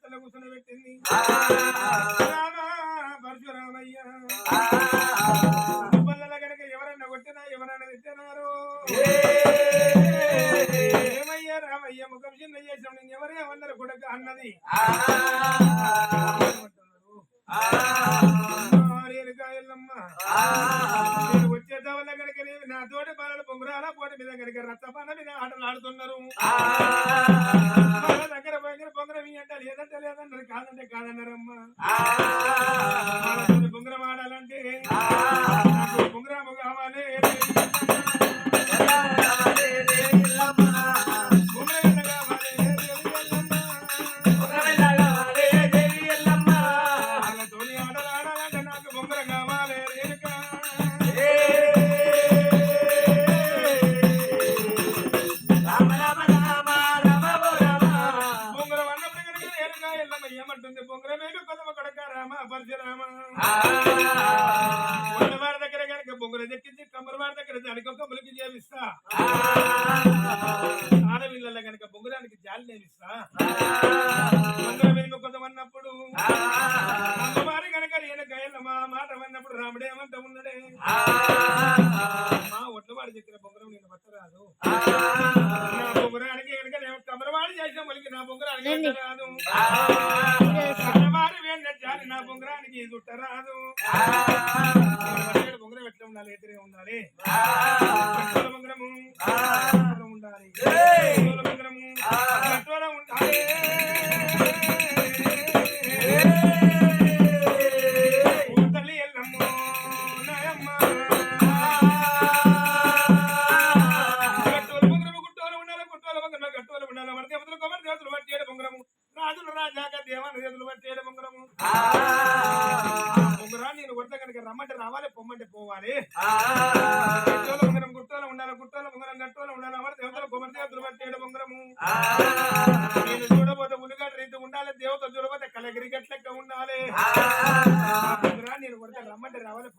మెత్తలో కూర్చొని పెట్టింది పరశురామయ్య పల్లెల కనుక ఎవరన్నా కొట్టినా ఎవరన్నా తిట్టినారు ఏమయ్యా రామయ్య ముఖం చిన్న చేసాం నేను ఎవరేమన్నారు కొడుక అన్నది వచ్చేద్దా వల్ల కనుక నా తోటి బాలలు పొంగురాల పోటీ మీద కనుక రచ్చపాన మీద ఆటలు ఆడుతున్నారు దగ్గర పోయిన పొంగరం అంటే లేదంటే లేదన్నారు కాదంటే కాదన్నారమ్మా పొంగరం ఆడాలంటే పొంగరాము కావాలి ఏమంటుంది బొంగరమేలు కొదమ కొడక రామ పరశురామ వారి దగ్గర కనుక బొంగర దక్కించి కమ్మరవారి దగ్గర దానికి ఒక ములికి చేపిస్తా ఆడవిళ్ళ కనుక బొంగరానికి జాలి నేమిస్తా బొంగరమేలు కొదమన్నప్పుడు అమ్మవారి కనుక నేను గయల మా మాట అన్నప్పుడు రాముడు ఏమంట ఉన్నాడే మా ఒట్లవాడి దగ్గర బొంగరం నేను పట్టరాదు నా బొంగరానికి కనుక నేను కమ్మరవాడి చేసిన ములికి నా బొంగరానికి రాదు జాలి నా బొంగరానికి చుట్టరాదు బొంగరం ఎట్లా ఉండాలి ఎదురే ఉండాలి బొంగరము ఉండాలి బొంగరము ఉండాలి తల్లి ఎల్లమ్మ నాయమ్మ గట్టోలు బొంగరము గుట్టోలు ఉండాలి గుట్టోల బొంగరం గట్టోలు ఉండాలి మన దేవతలు కొమ్మరి దేవతలు పట్టేడు బొంగరము రాజులు రాజాక దేవాన్ని చేతులు పట్టేడు బొంగరము బొంగరా నేను కొడతా కనుక రమ్మంటే రావాలి పొమ్మంటే పోవాలి గట్టోల బొంగరం గుట్టోల ఉండాలి గుట్టోల బొంగరం గట్టోల ఉండాలి అమర దేవతలు కొమ్మరి దేవతలు పట్టేడు బొంగరము నేను చూడబోతే ఉల్లిగడ్డ రీతి ఉండాలి దేవతలు చూడబోతే కలగిరి గట్లెక్క ఉండాలి బొంగరా నేను కొడతా రమ్మంటే రావాలి